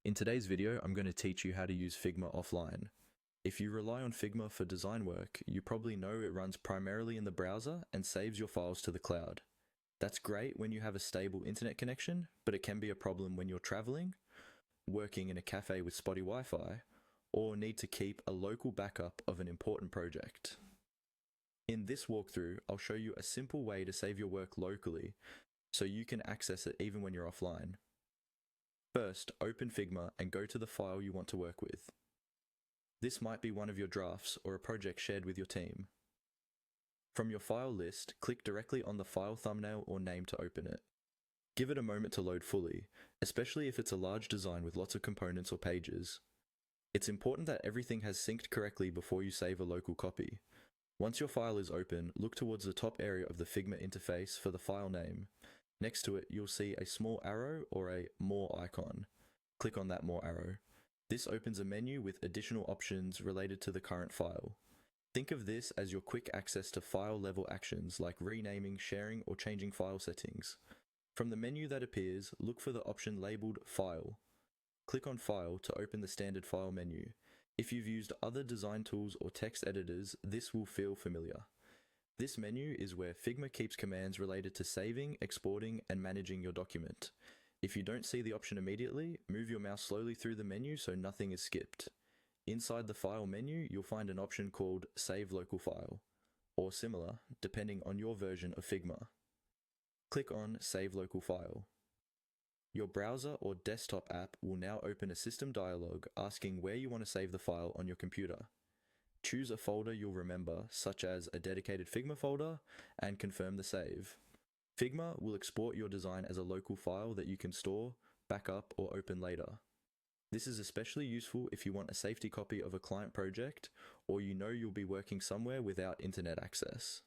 In today's video, I'm going to teach you how to use Figma offline. If you rely on Figma for design work, you probably know it runs primarily in the browser and saves your files to the cloud. That's great when you have a stable internet connection, but it can be a problem when you're traveling, working in a cafe with spotty Wi-Fi, or need to keep a local backup of an important project. In this walkthrough, I'll show you a simple way to save your work locally so you can access it even when you're offline. First, open Figma and go to the file you want to work with. This might be one of your drafts or a project shared with your team. From your file list, click directly on the file thumbnail or name to open it. Give it a moment to load fully, especially if it's a large design with lots of components or pages. It's important that everything has synced correctly before you save a local copy. Once your file is open, look towards the top area of the Figma interface for the file name. Next to it, you'll see a small arrow or a More icon. Click on that More arrow. This opens a menu with additional options related to the current file. Think of this as your quick access to file-level actions like renaming, sharing, or changing file settings. From the menu that appears, look for the option labeled File. Click on File to open the standard file menu. If you've used other design tools or text editors, this will feel familiar. This menu is where Figma keeps commands related to saving, exporting, and managing your document. If you don't see the option immediately, move your mouse slowly through the menu so nothing is skipped. Inside the File menu, you'll find an option called Save Local File, or similar, depending on your version of Figma. Click on Save Local File. Your browser or desktop app will now open a system dialog asking where you want to save the file on your computer. Choose a folder you'll remember, such as a dedicated Figma folder, and confirm the save. Figma will export your design as a local file that you can store, back up, or open later. This is especially useful if you want a safety copy of a client project, or you know you'll be working somewhere without internet access.